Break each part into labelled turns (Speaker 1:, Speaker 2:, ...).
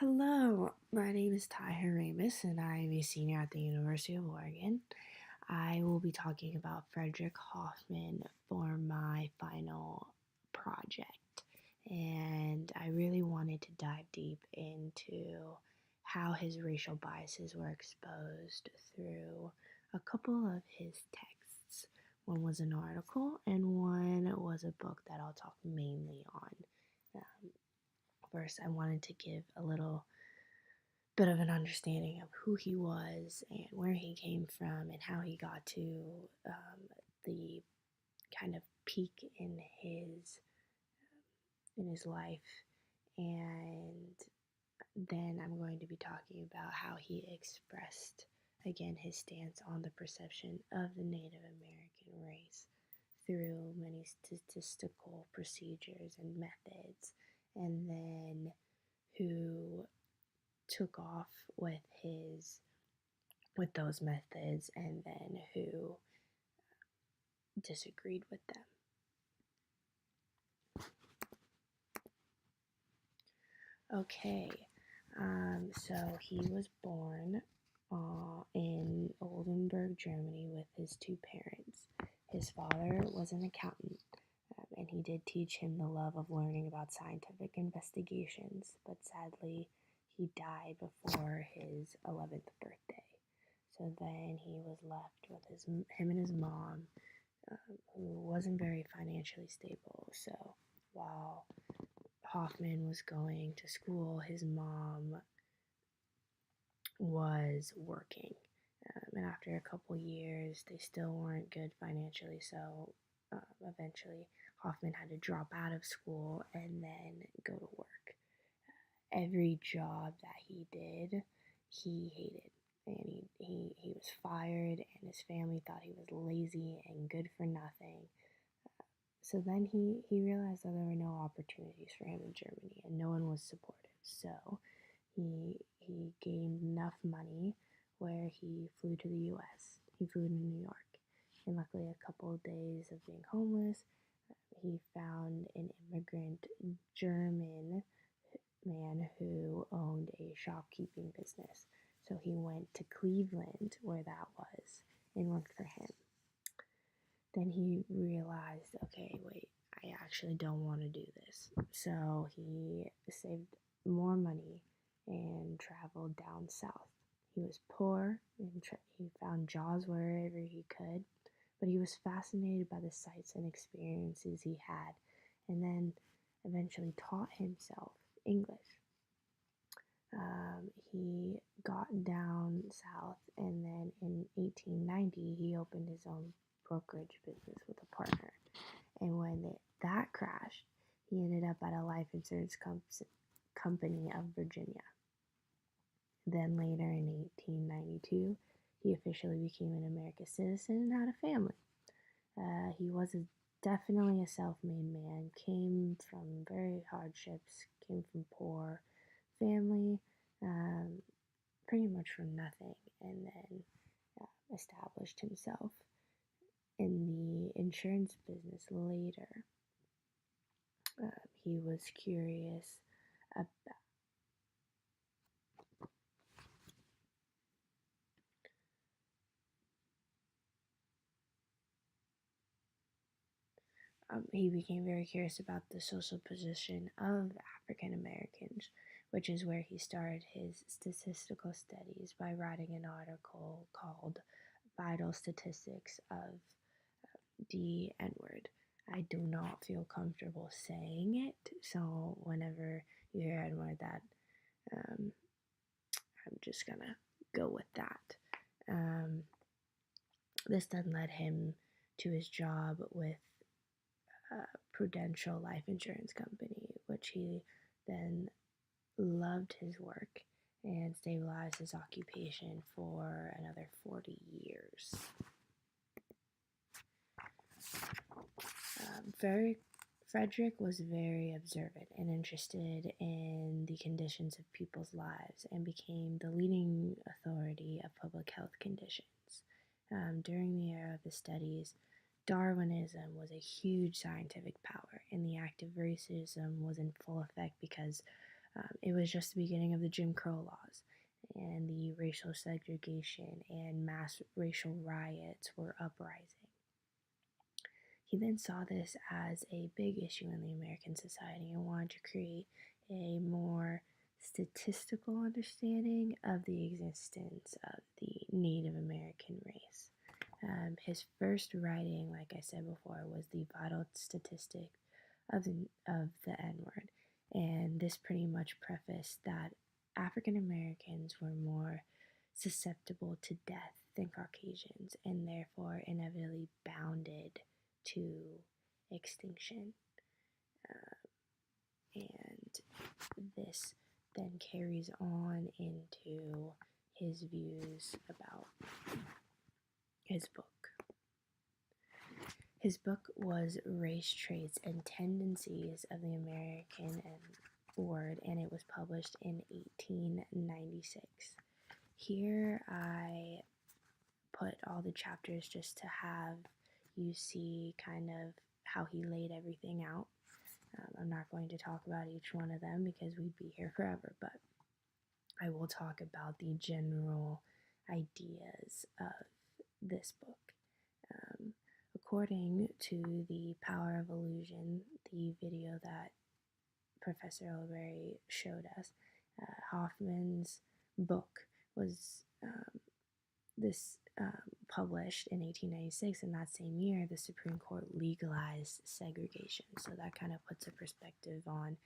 Speaker 1: Hello, my name is Tyher Ramus, and I am a senior at the University of Oregon. I will be talking about Frederick Hoffman for my final project, and I really wanted to dive deep into how his racial biases were exposed through a couple of his texts. One was an article, and one was a book that I'll talk mainly on. Um, First, I wanted to give a little bit of an understanding of who he was and where he came from and how he got to the kind of peak in his life. And then I'm going to be talking about how he expressed again his stance on the perception of the Native American race through many statistical procedures and methods, and then who took off with those methods and then who disagreed with them. Okay, so he was born in Oldenburg, Germany, with his two parents. His father was an accountant, and he did teach him the love of learning about scientific investigations, but sadly, he died before his 11th birthday. So then he was left with him and his mom, who wasn't very financially stable. So while Hoffman was going to school, his mom was working. And after a couple years, they still weren't good financially. So eventually, Hoffman had to drop out of school and then go to work. Every job that he did, he hated. And he was fired, and his family thought he was lazy and good for nothing. So then he realized that there were no opportunities for him in Germany, and no one was supportive. So he gained enough money where he flew to the U.S. He flew to New York, and luckily, a couple of days of being homeless, he found an immigrant German man who owned a shopkeeping business. So he went to Cleveland, where that was, and worked for him. Then he realized, okay, wait, I actually don't want to do this. So he saved more money and traveled down south. He was poor and he found jobs wherever he could, but he was fascinated by the sights and experiences he had, and then eventually taught himself English. He got down south, and then in 1890 he opened his own brokerage business with a partner. And when that crashed, he ended up at a life insurance company of Virginia. Then later in 1892, he officially became an American citizen and had a family. He was definitely a self-made man, came from very hardships, came from poor family, pretty much from nothing, and then established himself in the insurance business later. He was curious about he became very curious about the social position of African Americans, which is where he started his statistical studies by writing an article called Vital Statistics of the N-word. I do not feel comfortable saying it, so whenever you hear N-word, I'm just gonna go with that. This then led him to his job with Prudential Life Insurance Company, which he then loved his work and stabilized his occupation for another 40 years. Frederick was very observant and interested in the conditions of people's lives and became the leading authority of public health conditions. During the era of his studies, Darwinism was a huge scientific power, and the act of racism was in full effect because It was just the beginning of the Jim Crow laws, and the racial segregation and mass racial riots were uprising. He then saw this as a big issue in the American society and wanted to create a more statistical understanding of the existence of the Native American race. His first writing, like I said before, was the vital statistic of the N-word, and this pretty much prefaced that African Americans were more susceptible to death than Caucasians, and therefore inevitably bounded to extinction. And this then carries on into his views about his book. His book was Race Traits and Tendencies of the American Word, and it was published in 1896. Here I put all the chapters just to have you see kind of how he laid everything out. I'm not going to talk about each one of them because we'd be here forever, but I will talk about the general ideas of this book. According to the Power of Illusion, the video that Professor Olberry showed us, Hoffman's book was published in 1896, and that same year the Supreme Court legalized segregation. So that kind of puts a perspective on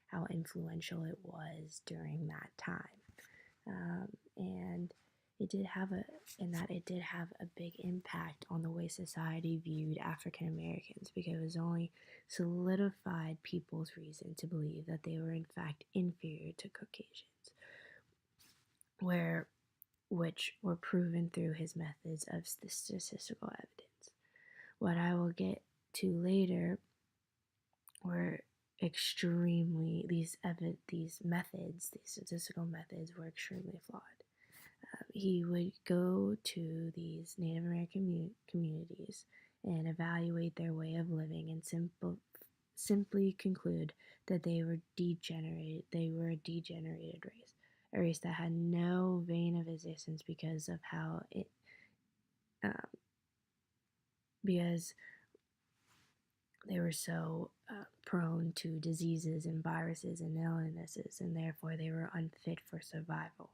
Speaker 1: how influential it was during that time. And it did have a big impact on the way society viewed African Americans, because it was only solidified people's reason to believe that they were in fact inferior to Caucasians, which were proven through his methods of statistical evidence. What I will get to later were these statistical methods were extremely flawed. He would go to these Native American communities and evaluate their way of living and simply conclude that they were degenerated. They were a degenerated race, a race that had no vein of existence because of how it, because they were so prone to diseases and viruses and illnesses, and therefore they were unfit for survival.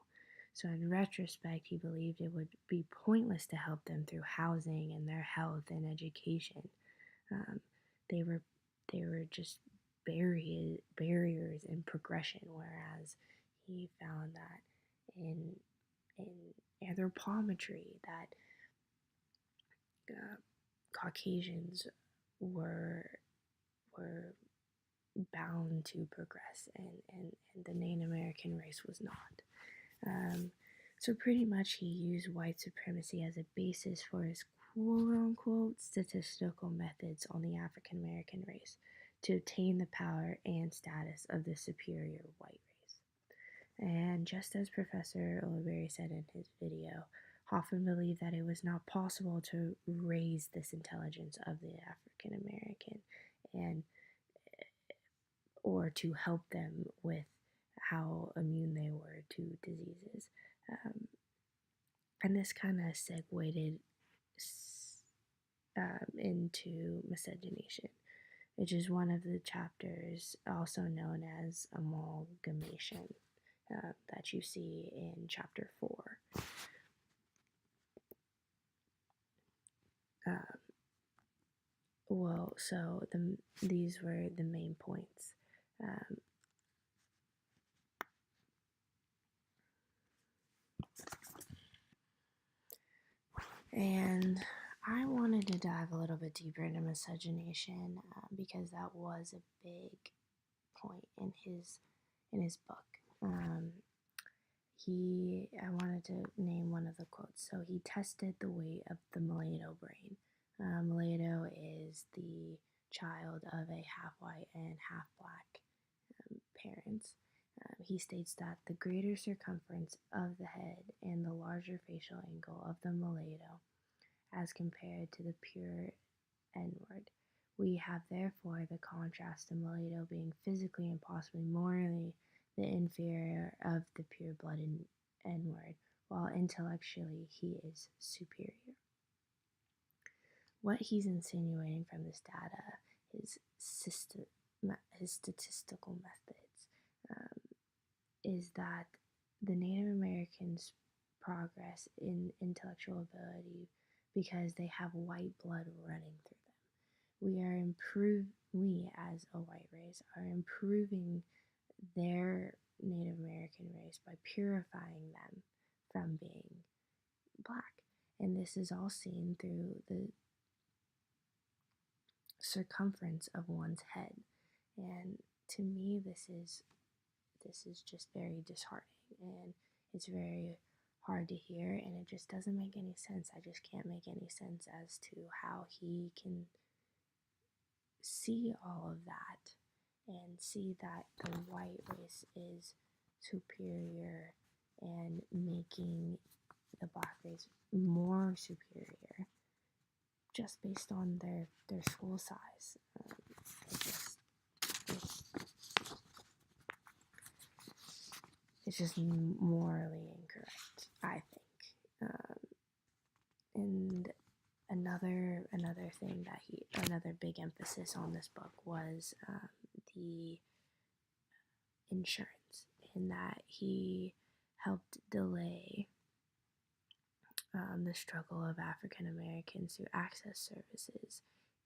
Speaker 1: So in retrospect, he believed it would be pointless to help them through housing and their health and education. They were just barriers in progression, whereas he found that in anthropometry that Caucasians were bound to progress, and the Native American race was not. So pretty much he used white supremacy as a basis for his quote-unquote statistical methods on the African American race to obtain the power and status of the superior white race. And just as Professor Olberry said in his video, Hoffman believed that it was not possible to raise this intelligence of the African American or to help them with how immune they were to diseases. And this kind of segued into miscegenation, which is one of the chapters also known as amalgamation that you see in chapter 4. These were the main points. And I wanted to dive a little bit deeper into miscegenation because that was a big point in his book. I wanted to name one of the quotes. So he tested the weight of the mulatto brain. Mulatto is the child of a half-white and half-black parents. He states that the greater circumference of the head and the larger facial angle of the mulatto as compared to the pure N-word. We have therefore the contrast of mulatto being physically and possibly morally the inferior of the pure-blooded N-word, while intellectually he is superior. What he's insinuating from this data, his statistical methods, is that the Native Americans progress in intellectual ability because they have white blood running through them. We as a white race are improving their Native American race by purifying them from being black. And this is all seen through the circumference of one's head. And to me, this is just very disheartening, and it's very hard to hear, and it just doesn't make any sense. I just can't make any sense as to how he can see all of that and see that the white race is superior and making the black race more superior just based on their school size. It's just morally incorrect, I think. And another thing that another big emphasis on this book was the insurance, in that he helped delay the struggle of African Americans to access services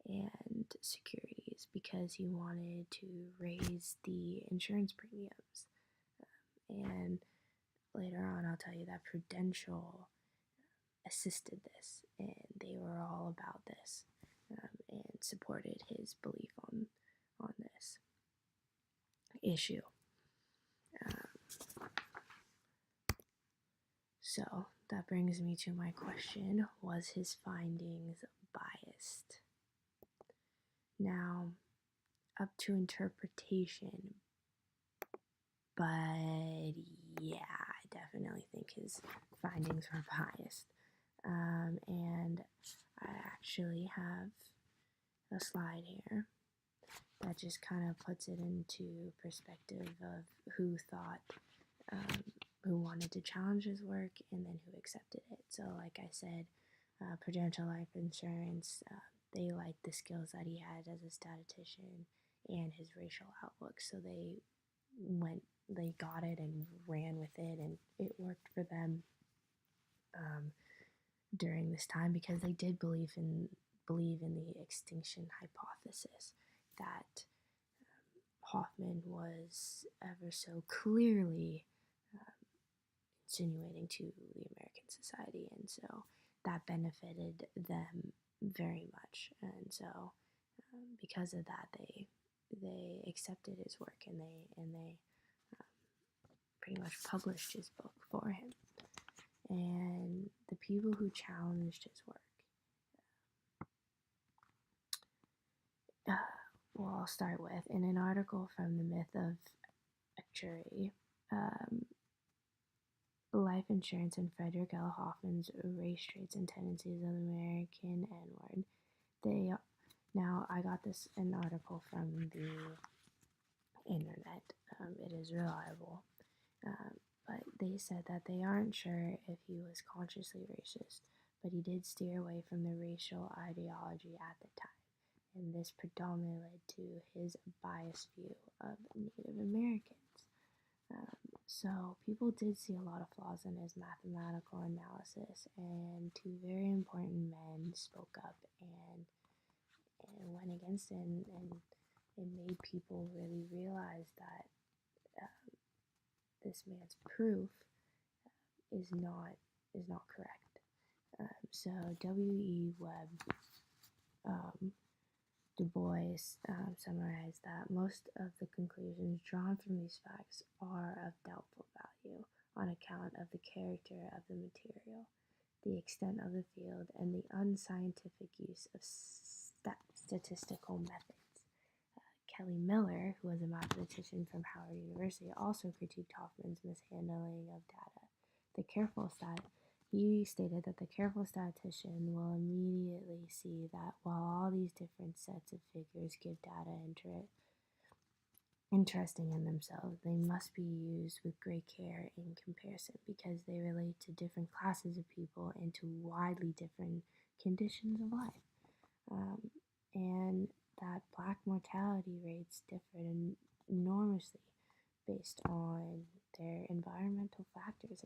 Speaker 1: and securities because he wanted to raise the insurance premiums. And later on, I'll tell you that Prudential assisted this, and they were all about this and supported his belief on this issue. So that brings me to my question: was his findings biased? Now, up to interpretation, but yeah, I definitely think his findings were biased. And I actually have a slide here that just kind of puts it into perspective of who thought, who wanted to challenge his work, and then who accepted it. So, like I said, Prudential Life Insurance, they liked the skills that he had as a statistician and his racial outlook, so they got it and ran with it, and it worked for them during this time because they did believe in the extinction hypothesis that Hoffman was ever so clearly insinuating to the American society, and so that benefited them very much. And so because of that, they accepted his work, and they pretty much published his book for him. And the people who challenged his work, well, I'll start with, in an article from The Myth of Actuary, Life Insurance and Frederick L. Hoffman's Race Traits and Tendencies of the American N-word. Now, I got an article from the internet. It is reliable. But they said that they aren't sure if he was consciously racist, but he did steer away from the racial ideology at the time. And this predominantly led to his biased view of Native Americans. So people did see a lot of flaws in his mathematical analysis, and two very important men spoke up and went against it, and it made people really realize that this man's proof is not correct. So W.E. Webb, Du Bois summarized that most of the conclusions drawn from these facts are of doubtful value on account of the character of the material, the extent of the field, and the unscientific use of statistical methods. Kelly Miller, who was a mathematician from Howard University, also critiqued Hoffman's mishandling of data. He stated that the careful statistician will immediately see that while all these different sets of figures give data interesting in themselves. They must be used with great care in comparison because they relate to different classes of people and to widely different conditions of life. Um, and that black mortality rates differed enormously based on their environmental factors,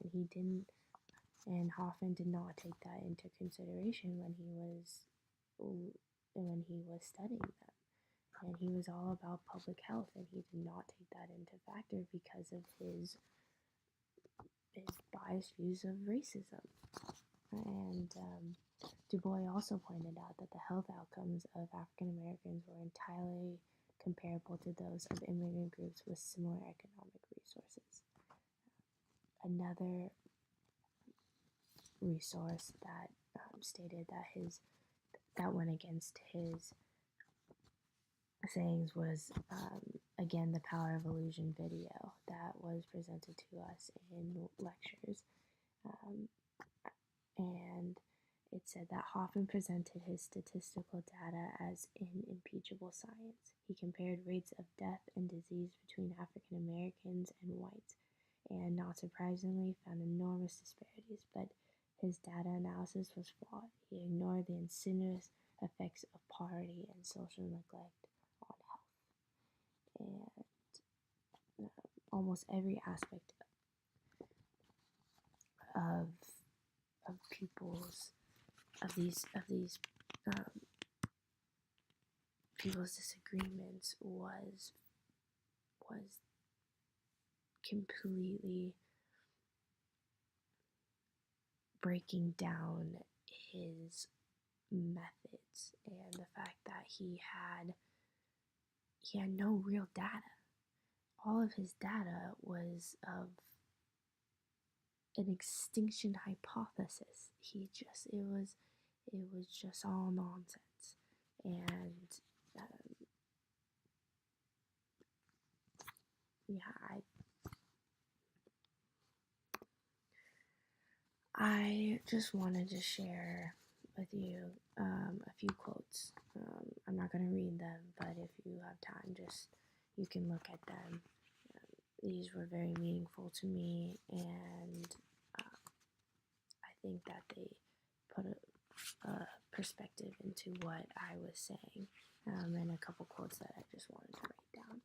Speaker 1: and Hoffman did not take that into consideration when he was studying them. And he was all about public health, and he did not take that into factor because of his biased views of racism. And Du Bois also pointed out that the health outcomes of African Americans were entirely comparable to those of immigrant groups with similar economic resources. Another resource that stated that went against his sayings was again the Power of Illusion video that was presented to us in lectures, and it said that Hoffman presented his statistical data as unimpeachable science. He compared rates of death and disease between African Americans and whites, and not surprisingly found enormous disparities, but his data analysis was flawed. He ignored the insidious effects of poverty and social neglect on health. And almost every aspect of um, people's disagreements was completely breaking down his methods and the fact that he had no real data. All of his data was of an extinction hypothesis. It was just all nonsense. And yeah, I just wanted to share with you a few quotes. I'm not going to read them, but if you have time, you can look at them. These were very meaningful to me, and I think that they put a perspective into what I was saying, and a couple quotes that I just wanted to write down.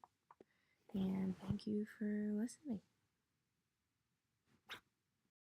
Speaker 1: And thank you for listening.